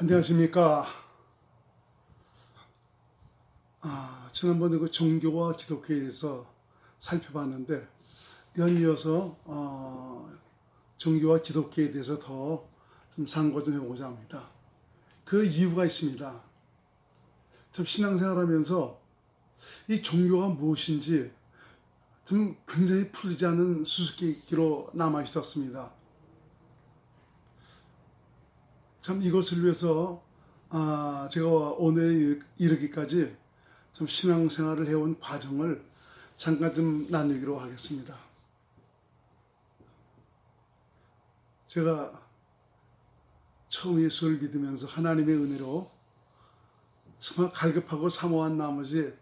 안녕하십니까. 지난번에 그 종교와 기독교에 대해서 살펴봤는데 연이어서 종교와 기독교에 대해서 더 좀 상고 좀 해보고자 합니다. 그 이유가 있습니다. 참 신앙생활하면서 이 종교가 무엇인지 좀 굉장히 풀리지 않은 수수께끼로 남아 있었습니다. 참 이것을 위해서 제가 오늘에 이르기까지 좀 신앙생활을 해온 과정을 잠깐 좀 나누기로 하겠습니다. 제가 처음 예수를 믿으면서 하나님의 은혜로 정말 갈급하고 사모한 나머지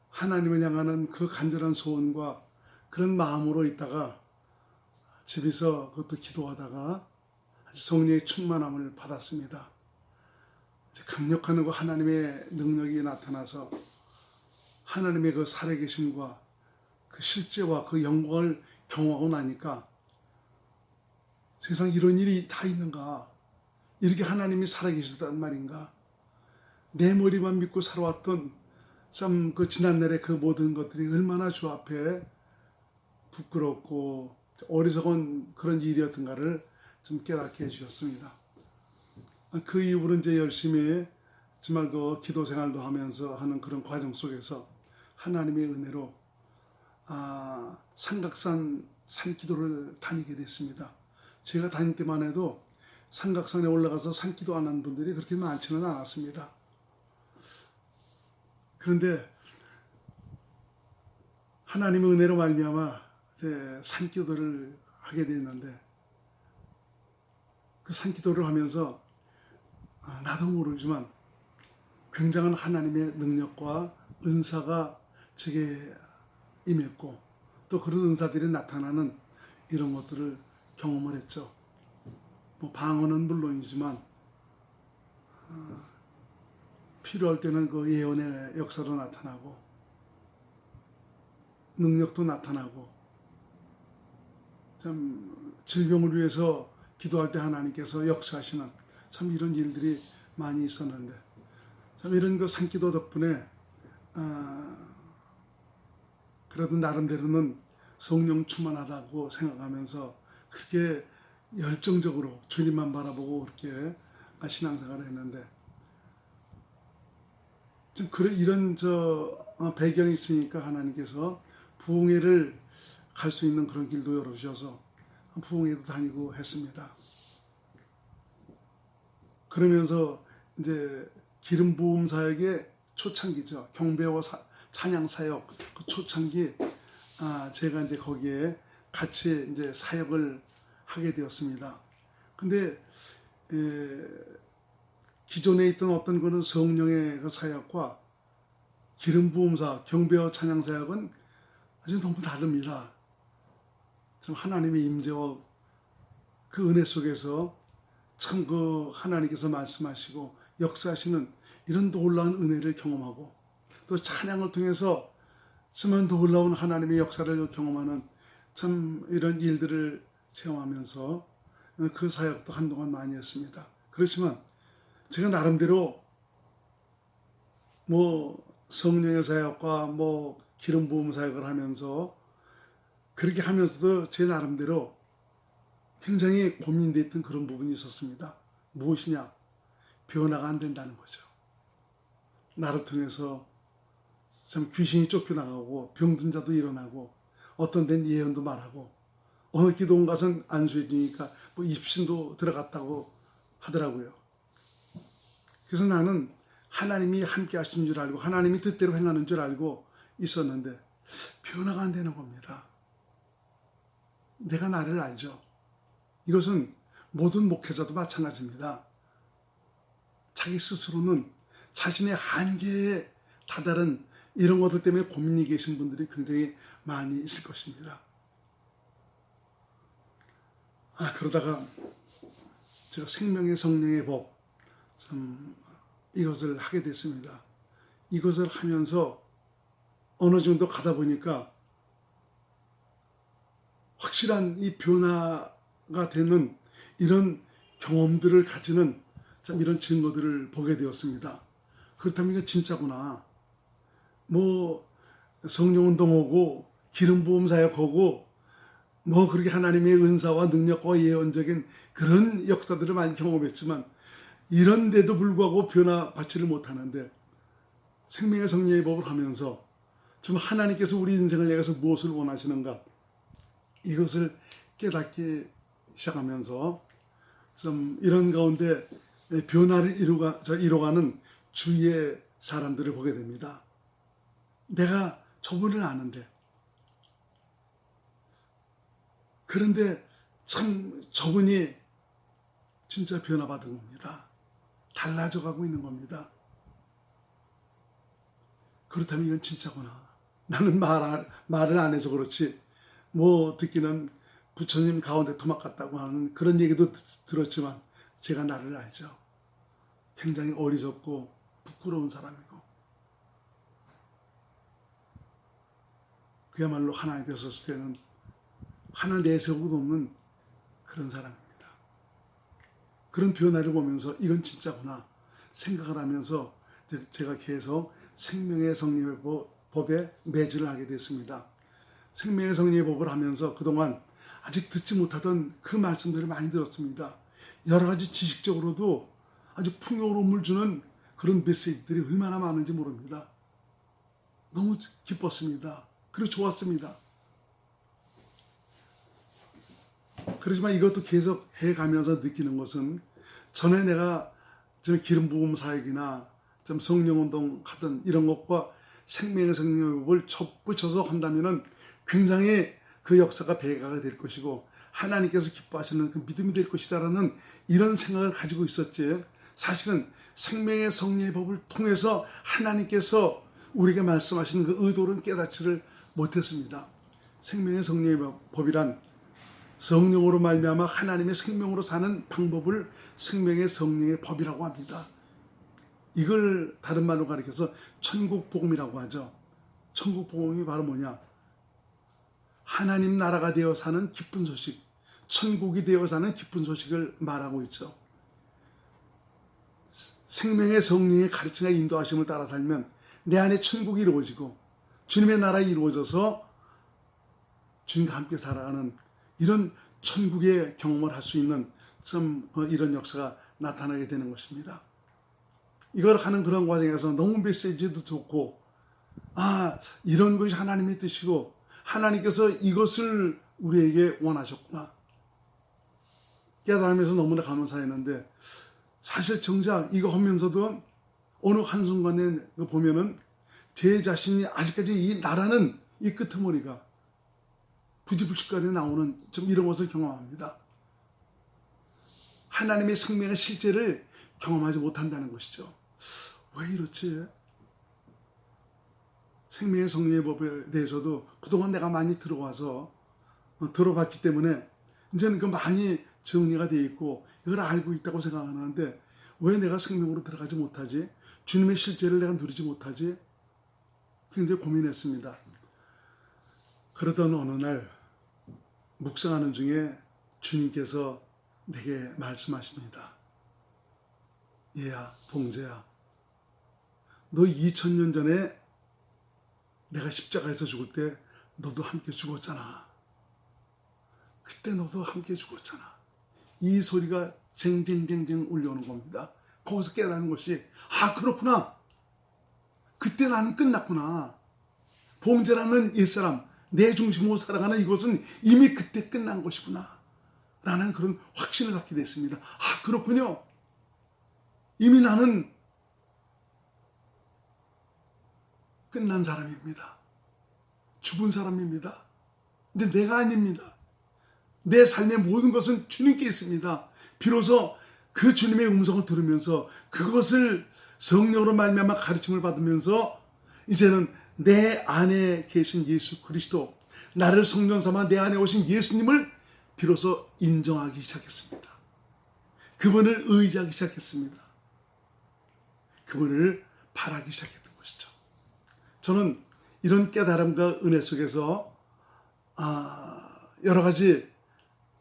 하나님을 향하는 그 간절한 소원과 그런 마음으로 있다가 집에서 그것도 기도하다가 성령의 충만함을 받았습니다. 강력한 그 하나님의 능력이 나타나서 하나님의 그 살아계심과 그 실제와 그 영광을 경험하고 나니까 세상 이런 일이 다 있는가? 이렇게 하나님이 살아계시단 말인가? 내 머리만 믿고 살아왔던 참 그 지난날의 그 모든 것들이 얼마나 주 앞에 부끄럽고 어리석은 그런 일이었던가를 좀 깨닫게 해주셨습니다. 그 이후로 이제 열심히 정말 그 기도 생활도 하면서 하는 그런 과정 속에서 하나님의 은혜로 삼각산 산기도를 다니게 됐습니다. 제가 다닐 때만 해도 삼각산에 올라가서 산기도 안 하는 분들이 그렇게 많지는 않았습니다. 그런데 하나님의 은혜로 말미암아 이제 산기도를 하게 됐는데 그 산기도를 하면서 나도 모르지만 굉장한 하나님의 능력과 은사가 제게 임했고 또 그런 은사들이 나타나는 이런 것들을 경험을 했죠. 뭐 방언은 물론이지만 필요할 때는 그 예언의 역사로 나타나고 능력도 나타나고 참 질병을 위해서 기도할 때 하나님께서 역사하시는 참 이런 일들이 많이 있었는데 참 이런 그 산기도 덕분에 그래도 나름대로는 성령 충만하다고 생각하면서 그게 열정적으로 주님만 바라보고 그렇게 신앙생활을 했는데 좀 이런 배경이 있으니까 하나님께서 부흥회를 갈 수 있는 그런 길도 열어주셔서 부흥회도 다니고 했습니다. 그러면서 이제 기름 부음 사역의 초창기죠. 경배와 찬양 사역 그 초창기 제가 이제 거기에 같이 이제 사역을 하게 되었습니다. 근데 기존에 있던 어떤 그런 성령의 그 사역과 기름 부음사 경배와 찬양 사역은 아주 너무 다릅니다. 참 하나님의 임재와 그 은혜 속에서 참 그 하나님께서 말씀하시고 역사하시는 이런 놀라운 은혜를 경험하고 또 찬양을 통해서 참 놀라운 하나님의 역사를 경험하는 참 이런 일들을 체험하면서 그 사역도 한동안 많이 했습니다. 그렇지만 제가 나름대로 뭐 성령의 사역과 뭐 기름 부음 사역을 하면서 그렇게 하면서도 제 나름대로 굉장히 고민됐던 그런 부분이 있었습니다. 무엇이냐? 변화가 안 된다는 거죠. 나를 통해서 참 귀신이 쫓겨나가고 병든 자도 일어나고 어떤 데는 예언도 말하고 어느 기도원 가서는 안수해주니까 뭐 입신도 들어갔다고 하더라고요. 그래서 나는 하나님이 함께 하신 줄 알고 하나님이 뜻대로 행하는 줄 알고 있었는데 변화가 안 되는 겁니다. 내가 나를 알죠. 이것은 모든 목회자도 마찬가지입니다. 자기 스스로는 자신의 한계에 다다른 이런 것들 때문에 고민이 계신 분들이 굉장히 많이 있을 것입니다. 그러다가 제가 생명의 성령의 법 이것을 하게 됐습니다. 이것을 하면서 어느 정도 가다 보니까 확실한 이 변화가 되는 이런 경험들을 가지는 참 이런 증거들을 보게 되었습니다. 그렇다면 이거 진짜구나. 뭐 성령운동하고 기름 부음 사역하고 뭐 그렇게 하나님의 은사와 능력과 예언적인 그런 역사들을 많이 경험했지만 이런데도 불구하고 변화받지를 못하는데 생명의 성령의 법을 하면서 지금 하나님께서 우리 인생을 향해서 무엇을 원하시는가 이것을 깨닫기 시작하면서 좀 이런 가운데 변화를 이뤄가는 주위의 사람들을 보게 됩니다. 내가 저분을 아는데 그런데 참 저분이 진짜 변화받은 겁니다. 달라져 가고 있는 겁니다. 그렇다면 이건 진짜구나. 나는 말을 안 해서 그렇지 뭐 듣기는 부처님 가운데 토막 같다고 하는 그런 얘기도 들었지만 제가 나를 알죠. 굉장히 어리석고 부끄러운 사람이고 그야말로 하나님 앞에 섰을 때는 하나 내세우고도 없는 그런 사람입니다. 그런 변화를 보면서 이건 진짜구나 생각을 하면서 제가 계속 생명의 성령의 법에 매진을 하게 됐습니다. 생명의 성령의 법을 하면서 그동안 아직 듣지 못하던 그 말씀들을 많이 들었습니다. 여러 가지 지식적으로도 아주 풍요로움을 주는 그런 메시지들이 얼마나 많은지 모릅니다. 너무 기뻤습니다. 그리고 좋았습니다. 그렇지만 이것도 계속 해가면서 느끼는 것은 전에 내가 좀 기름 부음 사역이나 좀 성령운동 하던 이런 것과 생명의 성령을 접붙여서 한다면은 굉장히 그 역사가 배가가 될 것이고 하나님께서 기뻐하시는 그 믿음이 될 것이다라는 이런 생각을 가지고 있었지. 사실은 생명의 성령의 법을 통해서 하나님께서 우리에게 말씀하시는 그 의도를 깨닫지를 못했습니다. 생명의 성령의 법이란 성령으로 말미암아 하나님의 생명으로 사는 방법을 생명의 성령의 법이라고 합니다. 이걸 다른 말로 가리켜서 천국복음이라고 하죠. 천국복음이 바로 뭐냐? 하나님 나라가 되어 사는 기쁜 소식, 천국이 되어 사는 기쁜 소식을 말하고 있죠. 생명의 성령의 가르침과 인도하심을 따라 살면 내 안에 천국이 이루어지고 주님의 나라가 이루어져서 주님과 함께 살아가는 이런 천국의 경험을 할 수 있는 좀 이런 역사가 나타나게 되는 것입니다. 이걸 하는 그런 과정에서 너무 메시지도 좋고 이런 것이 하나님의 뜻이고 하나님께서 이것을 우리에게 원하셨구나 깨달으면서 너무나 감사했는데 사실 정작 이거 하면서도 어느 한순간에 보면은 제 자신이 아직까지 이 나라는 이 끄트머리가 부지불식간에 나오는 좀 이런 것을 경험합니다. 하나님의 생명의 실제를 경험하지 못한다는 것이죠. 왜 이렇지? 생명의 성령의 법에 대해서도 그동안 내가 많이 들어와서 들어봤기 때문에 이제는 그 많이 정리가 되어 있고 이걸 알고 있다고 생각하는데 왜 내가 생명으로 들어가지 못하지? 주님의 실제를 내가 누리지 못하지? 굉장히 고민했습니다. 그러던 어느 날 묵상하는 중에 주님께서 내게 말씀하십니다. 얘야, 봉재야, 너 2000년 전에 내가 십자가에서 죽을 때 너도 함께 죽었잖아. 그때 너도 함께 죽었잖아. 이 소리가 쟁쟁쟁쟁 울려오는 겁니다. 거기서 깨달는 것이 그렇구나. 그때 나는 끝났구나. 봉재라는 옛사람, 내 중심으로 살아가는 이것은 이미 그때 끝난 것이구나 라는 그런 확신을 갖게 됐습니다. 그렇군요. 이미 나는 끝난 사람입니다. 죽은 사람입니다. 근데 내가 아닙니다. 내 삶의 모든 것은 주님께 있습니다. 비로소 그 주님의 음성을 들으면서 그것을 성령으로 말미암아 가르침을 받으면서 이제는 내 안에 계신 예수 그리스도, 나를 성전 삼아 내 안에 오신 예수님을 비로소 인정하기 시작했습니다. 그분을 의지하기 시작했습니다. 그분을 바라기 시작했던 것이죠. 저는 이런 깨달음과 은혜 속에서 여러 가지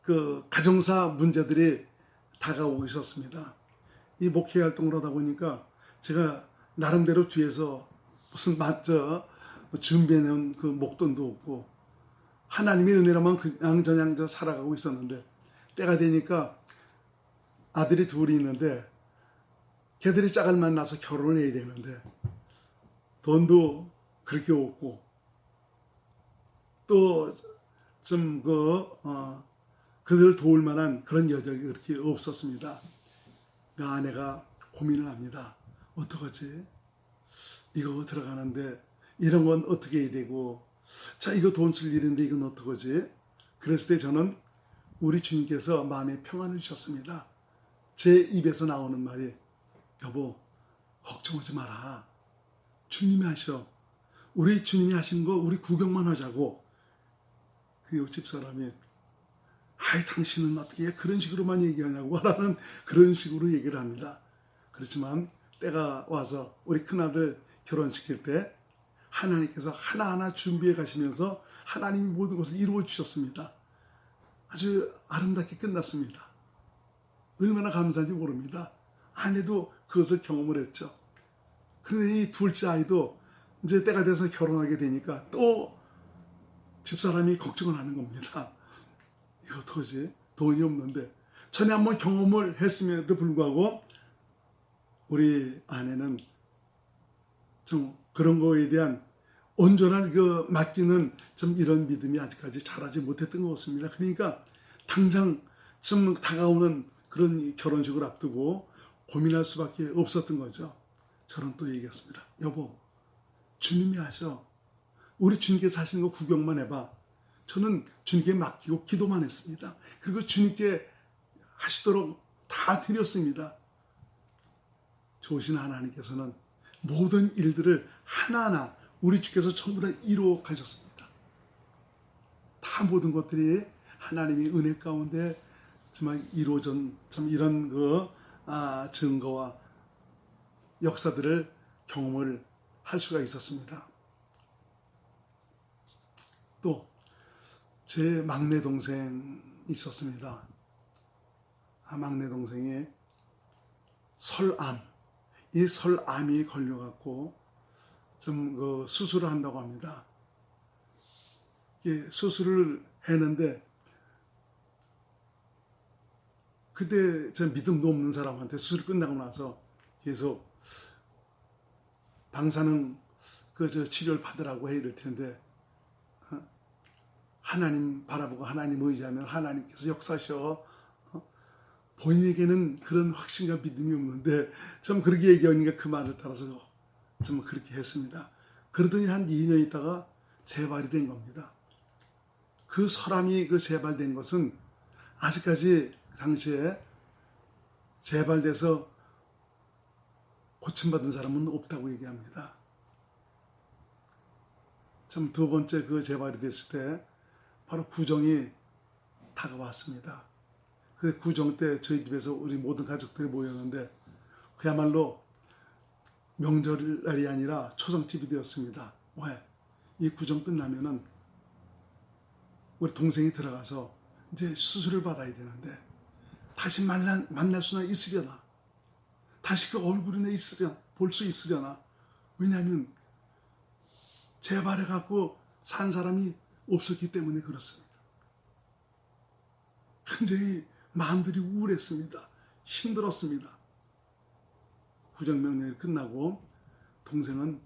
그 가정사 문제들이 다가오고 있었습니다. 이 목회 활동을 하다 보니까 제가 나름대로 뒤에서 무슨 준비해놓은 그 목돈도 없고 하나님의 은혜로만 그냥 살아가고 있었는데 때가 되니까 아들이 둘이 있는데 걔들이 짝을 만나서 결혼을 해야 되는데 돈도 그렇게 없고 또 좀 그들을 도울 만한 그런 여력이 그렇게 없었습니다. 그 아내가 고민을 합니다. 어떡하지? 이거 들어가는데 이런 건 어떻게 해야 되고 자 이거 돈 쓸 일인데 이건 어떡하지? 그랬을 때 저는 우리 주님께서 마음에 평안을 주셨습니다. 제 입에서 나오는 말이 여보 걱정하지 마라. 주님이 하셔. 우리 주님이 하시는 거 우리 구경만 하자고. 그 집사람이 아이 당신은 어떻게 그런 식으로만 얘기하냐고 라는 그런 식으로 얘기를 합니다. 그렇지만 때가 와서 우리 큰아들 결혼시킬 때 하나님께서 하나하나 준비해 가시면서 하나님이 모든 것을 이루어 주셨습니다. 아주 아름답게 끝났습니다. 얼마나 감사한지 모릅니다. 아내도 그것을 경험을 했죠. 그런데 이 둘째 아이도 이제 때가 돼서 결혼하게 되니까 또 집사람이 걱정을 하는 겁니다. 이거 어떡하지? 돈이 없는데. 전에 한번 경험을 했음에도 불구하고 우리 아내는 좀 그런 거에 대한 온전한 맡기는 좀 이런 믿음이 아직까지 자라지 못했던 것 같습니다. 그러니까 당장 좀 다가오는 그런 결혼식을 앞두고 고민할 수밖에 없었던 거죠. 저는 또 얘기했습니다. 여보, 주님이 하셔. 우리 주님께서 하시는 거 구경만 해봐. 저는 주님께 맡기고 기도만 했습니다. 그리고 주님께 하시도록 다 드렸습니다. 좋으신 하나님께서는 모든 일들을 하나하나 우리 주께서 전부 다 이루어 가셨습니다. 다 모든 것들이 하나님의 은혜 가운데 정말 이루어진 참 이런 증거와 역사들을 경험을 할 수가 있었습니다. 또 제 막내 동생이 있었습니다. 막내 동생이 설암, 이 설암이 걸려갖고 좀 수술을 한다고 합니다. 수술을 했는데 그때 저 믿음도 없는 사람한테 수술 끝나고 나서 계속 방사능 치료를 받으라고 해야 될 텐데 하나님 바라보고 하나님 의지하면 하나님께서 역사하셔. 본인에게는 그런 확신과 믿음이 없는데 좀 그렇게 얘기하니까 그 말을 따라서 좀 그렇게 했습니다. 그러더니 한 2년 있다가 재발이 된 겁니다. 그 설암이 재발된 것은 아직까지 당시에 재발돼서 고침받은 사람은 없다고 얘기합니다. 참 두 번째 재발이 됐을 때 바로 구정이 다가왔습니다. 그 구정 때 저희 집에서 우리 모든 가족들이 모였는데 그야말로 명절날이 아니라 초상집이 되었습니다. 왜? 이 구정 끝나면은 우리 동생이 들어가서 이제 수술을 받아야 되는데 다시 만날 수나 있으려나? 다시 그 얼굴이나 볼 수 있으려나? 왜냐하면 재발해갖고 산 사람이 없었기 때문에 그렇습니다. 굉장히 마음들이 우울했습니다. 힘들었습니다. 구정명령이 끝나고 동생은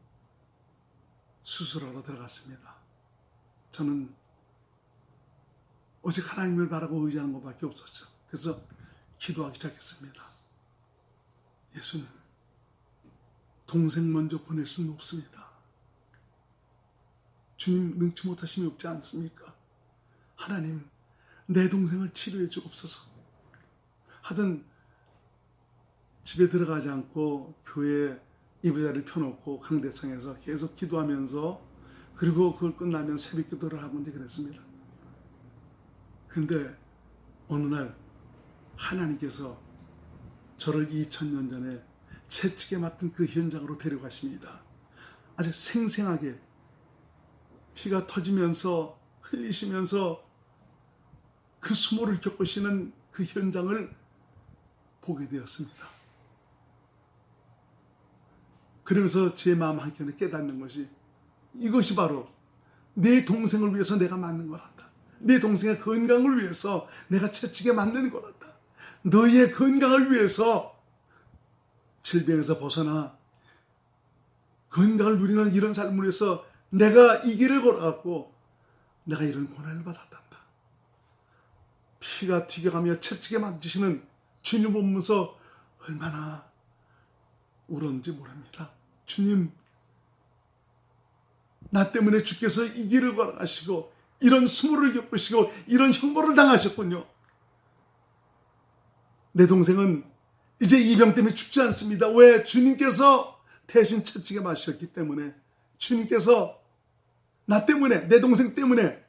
수술하러 들어갔습니다. 저는 오직 하나님을 바라고 의지하는 것밖에 없었죠. 그래서 기도하기 시작했습니다. 예수님, 동생 먼저 보낼 수는 없습니다. 주님 능치 못하심이 없지 않습니까? 하나님, 내 동생을 치료해 주옵소서. 하든 집에 들어가지 않고 교회 이부자리를 펴놓고 강대상에서 계속 기도하면서 그리고 그걸 끝나면 새벽 기도를 하고 이제 그랬습니다. 근데 어느 날 하나님께서 저를 2000년 전에 채찍에 맞던 그 현장으로 데려가십니다. 아주 생생하게 피가 터지면서 흘리시면서 그 수모를 겪으시는 그 현장을 보게 되었습니다. 그러면서 제 마음 한켠에 깨닫는 것이, 이것이 바로 내 동생을 위해서 내가 맞는 거란다. 내 동생의 건강을 위해서 내가 채찍에 맞는 거란다. 너희의 건강을 위해서 질병에서 벗어나 건강을 누리는 이런 삶을 위해서 내가 이 길을 걸어갔고 내가 이런 고난을 받았단다. 피가 튀겨가며 채찍에 맞으시는 주님을 보면서 얼마나 울었는지 모릅니다. 주님, 나 때문에 주께서 이 길을 걸어가시고 이런 수모를 겪으시고 이런 형벌을 당하셨군요. 내 동생은 이제 이 병 때문에 죽지 않습니다. 왜? 주님께서 대신 채찍에 맞으셨기 때문에, 주님께서 나 때문에, 내 동생 때문에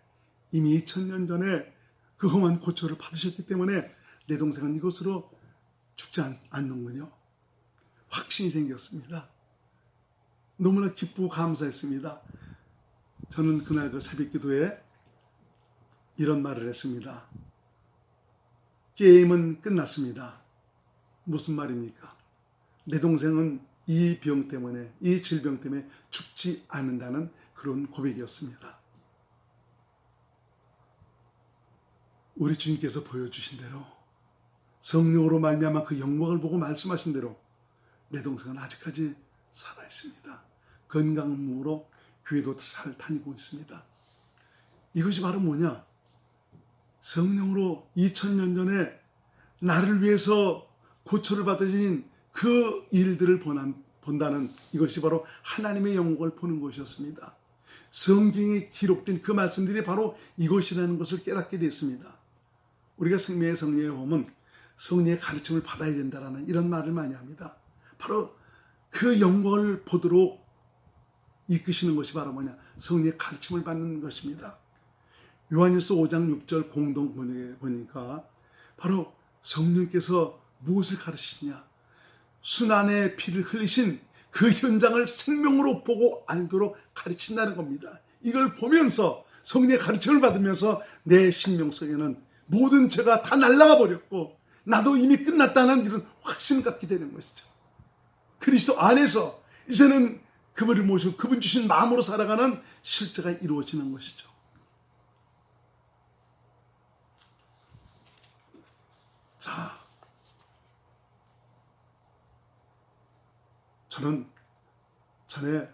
이미 2000년 전에 그 험한 고초를 받으셨기 때문에 내 동생은 이것으로 죽지 않는군요. 확신이 생겼습니다. 너무나 기쁘고 감사했습니다. 저는 그날 그 새벽 기도에 이런 말을 했습니다. 게임은 끝났습니다. 무슨 말입니까? 내 동생은 이 병 때문에, 이 질병 때문에 죽지 않는다는 그런 고백이었습니다. 우리 주님께서 보여주신 대로, 성령으로 말미암아 그 영광을 보고 말씀하신 대로 내 동생은 아직까지 살아있습니다. 건강으로 교회도 잘 다니고 있습니다. 이것이 바로 뭐냐? 성령으로 2000년 전에 나를 위해서 고초를 받으신 그 일들을 본다는, 이것이 바로 하나님의 영광을 보는 것이었습니다. 성경에 기록된 그 말씀들이 바로 이것이라는 것을 깨닫게 됐습니다. 우리가 생명의 성령에 보면 성령의 가르침을 받아야 된다라는 이런 말을 많이 합니다. 바로 그 영광을 보도록 이끄시는 것이 바로 뭐냐? 성령의 가르침을 받는 것입니다. 요한일서 5장 6절 공동 보니까 바로 성령께서 무엇을 가르치시냐? 순환의 피를 흘리신 그 현장을 생명으로 보고 알도록 가르친다는 겁니다. 이걸 보면서, 성령의 가르침을 받으면서 내 심령 속에는 모든 죄가 다 날아가 버렸고 나도 이미 끝났다는 이런 확신을 갖게 되는 것이죠. 그리스도 안에서 이제는 그분을 모시고 그분 주신 마음으로 살아가는 실제가 이루어지는 것이죠. 자, 저는 전에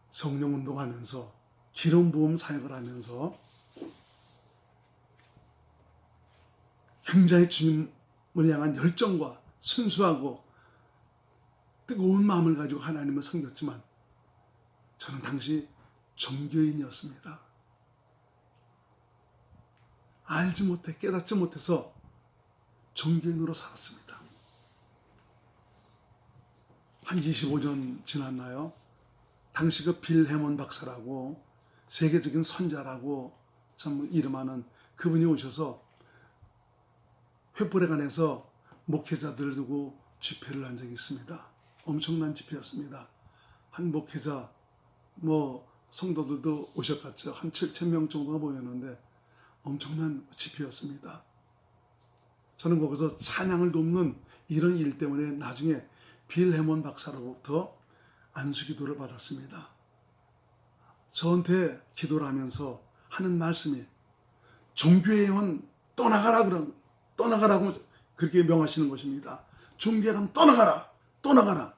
성령 운동하면서 기름 부음 사역을 하면서 굉장히 주님을 향한 열정과 순수하고 뜨거운 마음을 가지고 하나님을 섬겼지만 저는 당시 종교인이었습니다. 알지 못해, 깨닫지 못해서 종교인으로 살았습니다. 한 25년 지났나요? 당시 그 빌 해먼 박사라고 세계적인 선자라고 참 이름하는 그분이 오셔서 횃불회관에서 목회자들을 두고 집회를 한 적이 있습니다. 엄청난 집회였습니다. 한 목회자, 성도들도 오셨겠죠. 한 7,000명 정도가 모였는데 엄청난 집회였습니다. 저는 거기서 찬양을 돕는 이런 일 때문에 나중에 빌 해먼 박사로부터 안수기도를 받았습니다. 저한테 기도를 하면서 하는 말씀이, 종교회원 떠나가라고 그렇게 명하시는 것입니다. 종교회원 떠나가라.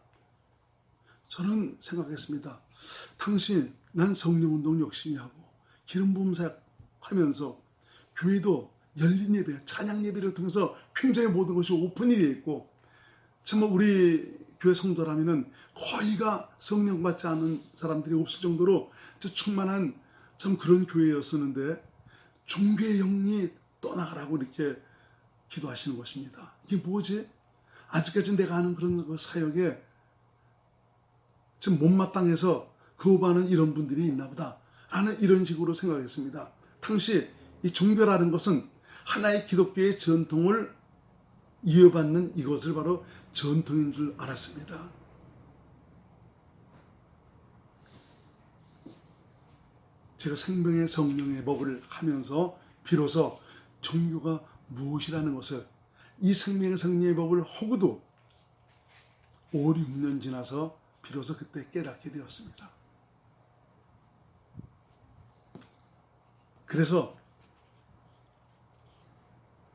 저는 생각했습니다. 당신, 난 성령운동 열심히 하고 기름 부음 사역하면서 교회도 열린 예배, 찬양 예배를 통해서 굉장히 모든 것이 오픈이 되어 있고, 정말 우리 교회 성도라면은 거의가 성령 받지 않은 사람들이 없을 정도로 충만한 참 그런 교회였었는데 종교의 영이 떠나가라고 이렇게 기도하시는 것입니다. 이게 뭐지? 아직까지 내가 아는 그런 그 사역에 지금 못마땅해서 거부하는 이런 분들이 있나 보다 라는 이런 식으로 생각했습니다. 당시 이 종교라는 것은 하나의 기독교의 전통을 이어받는 이것을 바로 전통인 줄 알았습니다. 제가 생명의 성령의 법을 하면서 비로소 종교가 무엇이라는 것을, 이 생명의 성령의 법을 하고도 5, 6년 지나서 비로소 그때 깨닫게 되었습니다. 그래서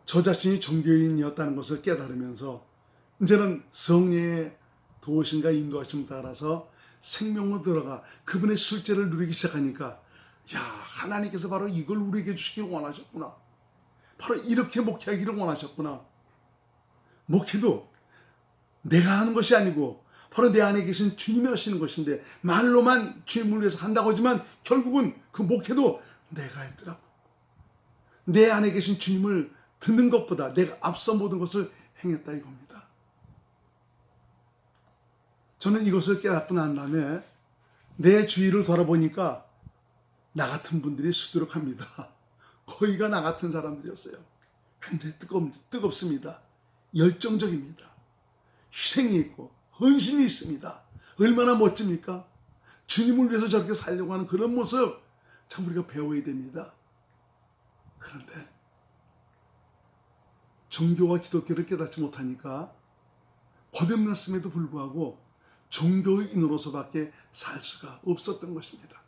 저 자신이 종교인이었다는 것을 깨달으면서 이제는 성령의 도우심과 인도하심을 따라서 생명으로 들어가 그분의 술제를 누리기 시작하니까 야, 하나님께서 바로 이걸 우리에게 주시기를 원하셨구나. 바로 이렇게 목회하기를 원하셨구나. 목회도 내가 하는 것이 아니고 바로 내 안에 계신 주님이 하시는 것인데 말로만 주님을 위해서 한다고 하지만 결국은 그 목회도 내가 했더라고. 내 안에 계신 주님을 듣는 것보다 내가 앞서 모든 것을 행했다 이겁니다. 저는 이것을 깨닫고 난 다음에 내 주위를 돌아보니까 나 같은 분들이 수두룩합니다. 거의가 나 같은 사람들이었어요. 굉장히 뜨겁습니다. 열정적입니다. 희생이 있고 헌신이 있습니다. 얼마나 멋집니까? 주님을 위해서 저렇게 살려고 하는 그런 모습 참 우리가 배워야 됩니다. 그런데 종교와 기독교를 깨닫지 못하니까 거듭났음에도 불구하고 종교인으로서밖에 살 수가 없었던 것입니다.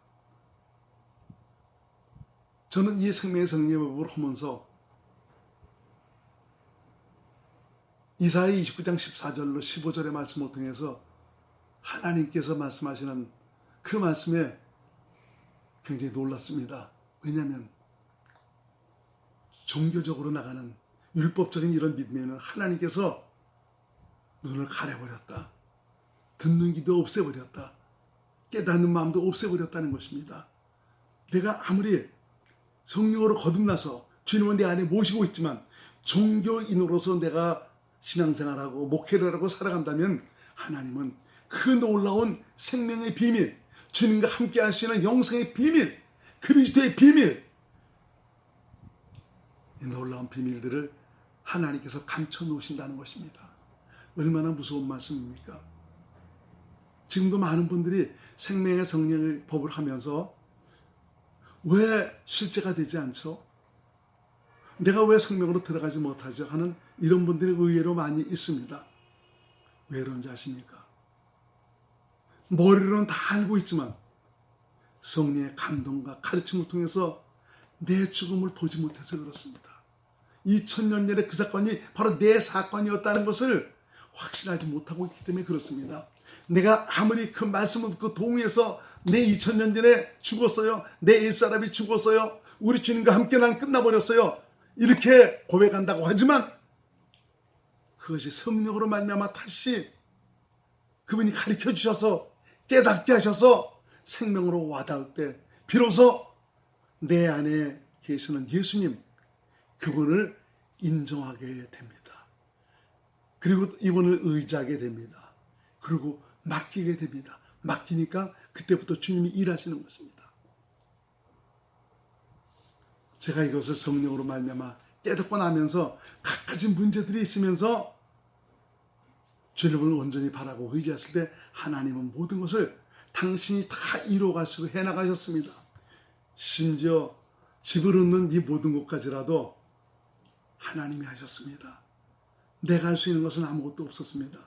저는 이 생명의 성령법을 하면서 이사야 29장 14절로 15절의 말씀을 통해서 하나님께서 말씀하시는 그 말씀에 굉장히 놀랐습니다. 왜냐하면 종교적으로 나가는 율법적인 이런 믿음에는 하나님께서 눈을 가려버렸다. 듣는 귀도 없애버렸다. 깨닫는 마음도 없애버렸다는 것입니다. 내가 아무리 성령으로 거듭나서 주님을 내 안에 모시고 있지만 종교인으로서 내가 신앙생활하고 목회를 하고 살아간다면 하나님은 그 놀라운 생명의 비밀, 주님과 함께 할 수 있는 영생의 비밀, 그리스도의 비밀, 이 놀라운 비밀들을 하나님께서 감춰 놓으신다는 것입니다. 얼마나 무서운 말씀입니까? 지금도 많은 분들이 생명의 성령의 법을 하면서 왜 실제가 되지 않죠? 내가 왜 생명으로 들어가지 못하죠? 하는 이런 분들이 의외로 많이 있습니다. 왜 그런지 아십니까? 머리로는 다 알고 있지만 성령의 감동과 가르침을 통해서 내 죽음을 보지 못해서 그렇습니다. 2000년 전에 그 사건이 바로 내 사건이었다는 것을 확신하지 못하고 있기 때문에 그렇습니다. 내가 아무리 그 말씀을 듣고 동의해서 내 2000년 전에 죽었어요. 내 옛사람이 죽었어요. 우리 주님과 함께 난 끝나버렸어요. 이렇게 고백한다고 하지만 그것이 성령으로 말미암아 다시 그분이 가르쳐 주셔서 깨닫게 하셔서 생명으로 와닿을 때 비로소 내 안에 계시는 예수님, 그분을 인정하게 됩니다. 그리고 이분을 의지하게 됩니다. 그리고 맡기게 됩니다. 맡기니까 그때부터 주님이 일하시는 것입니다. 제가 이것을 성령으로 말미암아 깨닫고 나면서 갖가지 문제들이 있으면서 주님을 온전히 바라고 의지했을 때 하나님은 모든 것을 당신이 다 이루어가시고 해나가셨습니다. 심지어 집을 얻는 이 모든 것까지라도 하나님이 하셨습니다. 내가 할 수 있는 것은 아무것도 없었습니다.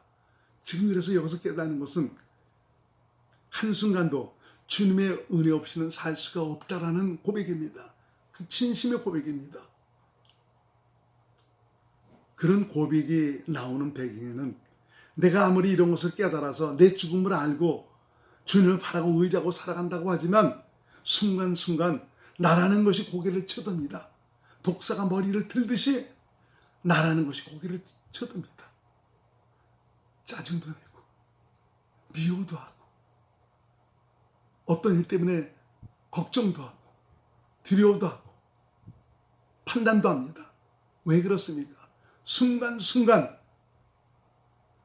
지금 그래서 여기서 깨닫는 것은 한순간도 주님의 은혜 없이는 살 수가 없다라는 고백입니다. 그 진심의 고백입니다. 그런 고백이 나오는 배경에는 내가 아무리 이런 것을 깨달아서 내 죽음을 알고 주님을 바라고 의지하고 살아간다고 하지만 순간순간 나라는 것이 고개를 쳐듭니다. 독사가 머리를 들듯이 나라는 것이 고개를 쳐듭니다. 짜증도 내고 미워도 하고 어떤 일 때문에 걱정도 하고 두려워도 하고 판단도 합니다. 왜 그렇습니까? 순간순간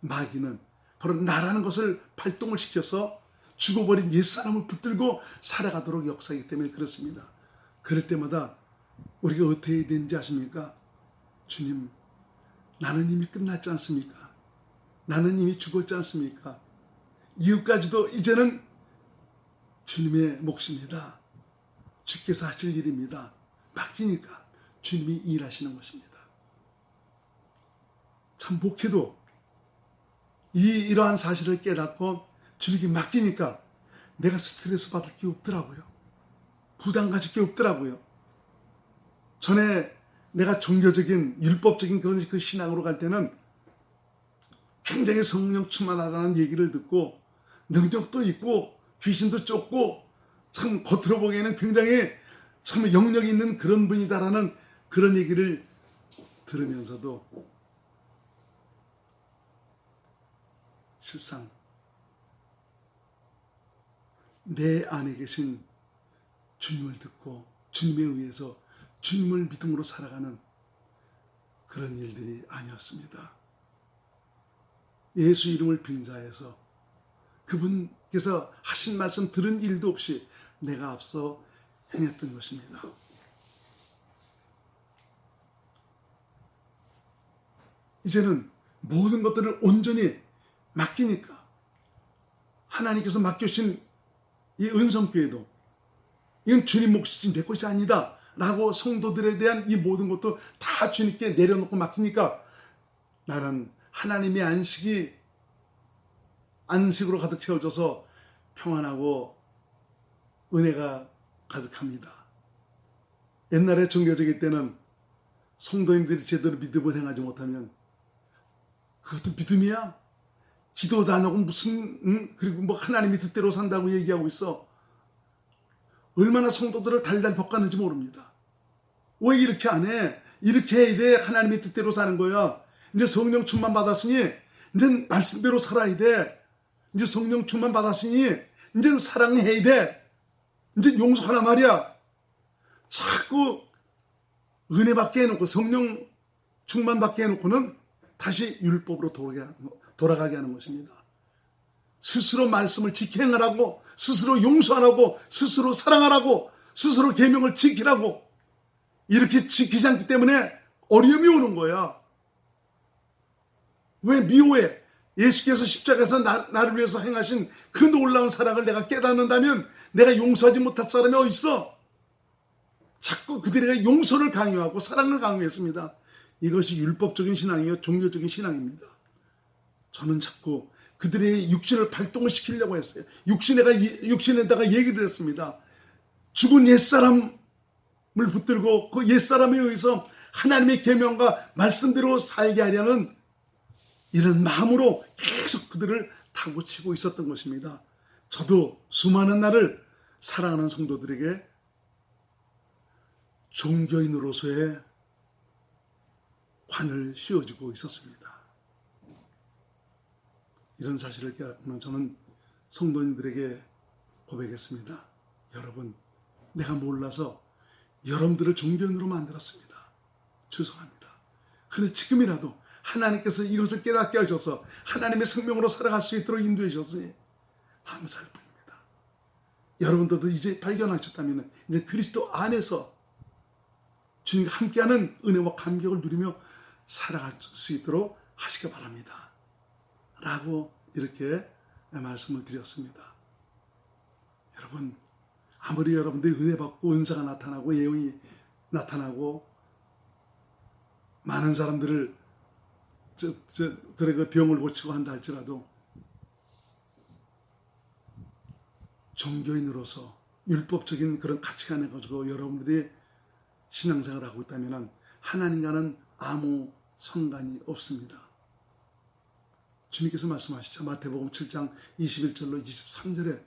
마귀는 바로 나라는 것을 발동을 시켜서 죽어버린 옛사람을 붙들고 살아가도록 역사이기 때문에 그렇습니다. 그럴 때마다 우리가 어떻게 해야 되는지 아십니까? 주님, 나는 이미 끝났지 않습니까? 나는 이미 죽었지 않습니까? 이웃까지도 이제는 주님의 몫입니다. 주께서 하실 일입니다. 맡기니까 주님이 일하시는 것입니다. 참 목회도 이러한 사실을 깨닫고 주님께 맡기니까 내가 스트레스 받을 게 없더라고요. 부담 가질 게 없더라고요. 전에 내가 종교적인 율법적인 그런 그 신앙으로 갈 때는 굉장히 성령 충만하다는 얘기를 듣고 능력도 있고 귀신도 쫓고 참 겉으로 보기에는 굉장히 참 영역이 있는 그런 분이다라는 그런 얘기를 들으면서도 실상 내 안에 계신 주님을 듣고 주님에 의해서 주님을 믿음으로 살아가는 그런 일들이 아니었습니다. 예수 이름을 빙자해서 그분께서 하신 말씀 들은 일도 없이 내가 앞서 행했던 것입니다. 이제는 모든 것들을 온전히 맡기니까 하나님께서 맡겨주신 이 은성교회도 이건 주님 몫이지 내 것이 아니다 라고 성도들에 대한 이 모든 것도 다 주님께 내려놓고 맡기니까 나는 하나님의 안식으로 가득 채워져서 평안하고 은혜가 가득합니다. 옛날에 종교적일 때는 성도님들이 제대로 믿음을 행하지 못하면 그것도 믿음이야? 기도도 안 하고 무슨 그리고 뭐 하나님이 뜻대로 산다고 얘기하고 있어. 얼마나 성도들을 달달 볶았는지 모릅니다. 왜 이렇게 안 해? 이렇게 해야 돼. 하나님의 뜻대로 사는 거야. 이제 성령 충만 받았으니 이제 말씀대로 살아야 돼. 이제 성령 충만 받았으니 이제 사랑해야 돼. 이제 용서하라 말이야. 자꾸 은혜 받게 해놓고 성령 충만 받게 해놓고는 다시 율법으로 돌아가게 하는 것입니다. 스스로 말씀을 지켜 행하라고, 스스로 용서하라고, 스스로 사랑하라고, 스스로 계명을 지키라고 이렇게 지키지 않기 때문에 어려움이 오는 거야. 왜 미워해? 예수께서 십자가에서 나를 위해서 행하신 그 놀라운 사랑을 내가 깨닫는다면 내가 용서하지 못할 사람이 어디 있어? 자꾸 그들에게 용서를 강요하고 사랑을 강요했습니다. 이것이 율법적인 신앙이요 종교적인 신앙입니다. 저는 자꾸 그들의 육신을 발동을 시키려고 했어요. 육신에다가 얘기를 했습니다. 죽은 옛사람을 붙들고 그 옛사람에 의해서 하나님의 계명과 말씀대로 살게 하려는 이런 마음으로 계속 그들을 타고치고 있었던 것입니다. 저도 수많은 날을 사랑하는 성도들에게 종교인으로서의 관을 씌워주고 있었습니다. 이런 사실을 깨닫고는 저는 성도님들에게 고백했습니다. 여러분, 내가 몰라서 여러분들을 종교인으로 만들었습니다. 죄송합니다. 그런데 지금이라도 하나님께서 이것을 깨닫게 하셔서 하나님의 생명으로 살아갈 수 있도록 인도해 주셨으니 감사할 뿐입니다. 여러분들도 이제 발견하셨다면 이제 그리스도 안에서 주님과 함께하는 은혜와 감격을 누리며 살아갈 수 있도록 하시기 바랍니다. 라고 이렇게 말씀을 드렸습니다. 여러분, 아무리 여러분들이 은혜 받고 은사가 나타나고 예언이 나타나고 많은 사람들을 들의 그 병을 고치고 한다 할지라도 종교인으로서 율법적인 그런 가치관을 가지고 여러분들이 신앙생활을 하고 있다면 하나님과는 아무 상관이 없습니다. 주님께서 말씀하시죠. 마태복음 7장 21절로 23절에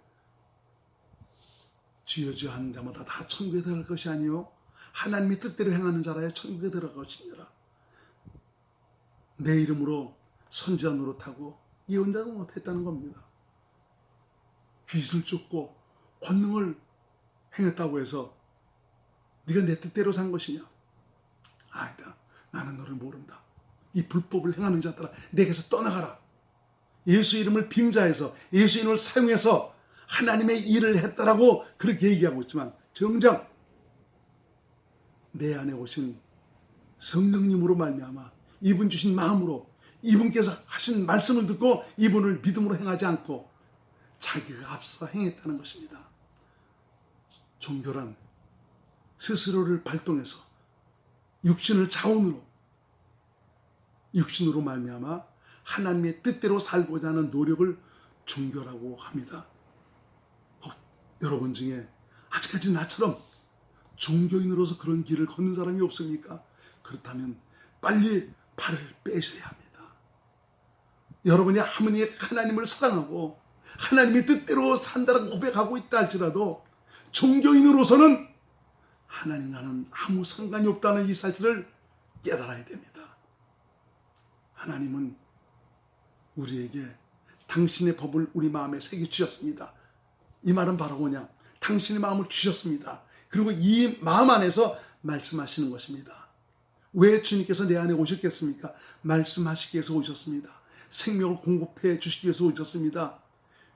주여 주여 하는 자마다 다 천국에 들어갈 것이 아니요 하나님의 뜻대로 행하는 자라야 천국에 들어갈 것이니라. 내 이름으로 선지자 노릇하고 예언자 노릇했다는 겁니다. 귀신을 쫓고 권능을 행했다고 해서 네가 내 뜻대로 산 것이냐? 아니다. 나는 너를 모른다. 이 불법을 행하는 자들아 내게서 떠나가라. 예수 이름을 빙자해서 예수 이름을 사용해서 하나님의 일을 했다라고 그렇게 얘기하고 있지만 정작 내 안에 오신 성령님으로 말미암아 이분 주신 마음으로 이분께서 하신 말씀을 듣고 이분을 믿음으로 행하지 않고 자기가 앞서 행했다는 것입니다. 종교란 스스로를 발동해서 육신을 자원으로 육신으로 말미암아 하나님의 뜻대로 살고자 하는 노력을 종교라고 합니다. 여러분 중에 아직까지 나처럼 종교인으로서 그런 길을 걷는 사람이 없습니까? 그렇다면 빨리 발을 빼셔야 합니다. 여러분이 아무리 하나님을 사랑하고 하나님의 뜻대로 산다라고 고백하고 있다 할지라도 종교인으로서는 하나님과는 아무 상관이 없다는 이 사실을 깨달아야 됩니다. 하나님은 우리에게 당신의 법을 우리 마음에 새겨주셨습니다. 이 말은 바로 뭐냐? 당신의 마음을 주셨습니다. 그리고 이 마음 안에서 말씀하시는 것입니다. 왜 주님께서 내 안에 오셨겠습니까? 말씀하시기 위해서 오셨습니다. 생명을 공급해 주시기 위해서 오셨습니다.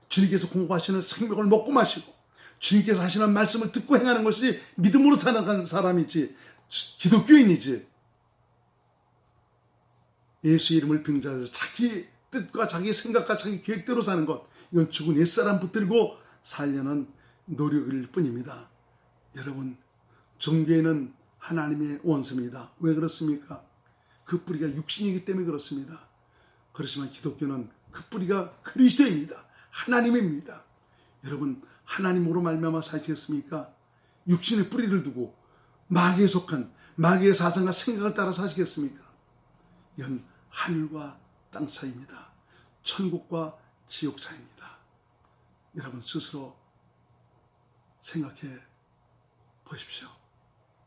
주님께서 공급하시는 생명을 먹고 마시고 주님께서 하시는 말씀을 듣고 행하는 것이 믿음으로 살아가는 사람이지 기독교인이지 예수 이름을 빙자해서 자기 뜻과 자기 생각과 자기 계획대로 사는 것, 이건 죽은 옛사람 붙들고 살려는 노력일 뿐입니다. 여러분, 종교에는 하나님의 원수입니다. 왜 그렇습니까? 그 뿌리가 육신이기 때문에 그렇습니다. 그렇지만 기독교는 그 뿌리가 그리스도입니다. 하나님입니다. 여러분, 하나님으로 말미암아 사시겠습니까? 육신의 뿌리를 두고 마귀에 속한 마귀의 사상과 생각을 따라 사시겠습니까? 이건 하늘과 땅 사이입니다. 천국과 지옥 사이입니다. 여러분 스스로 생각해 보십시오.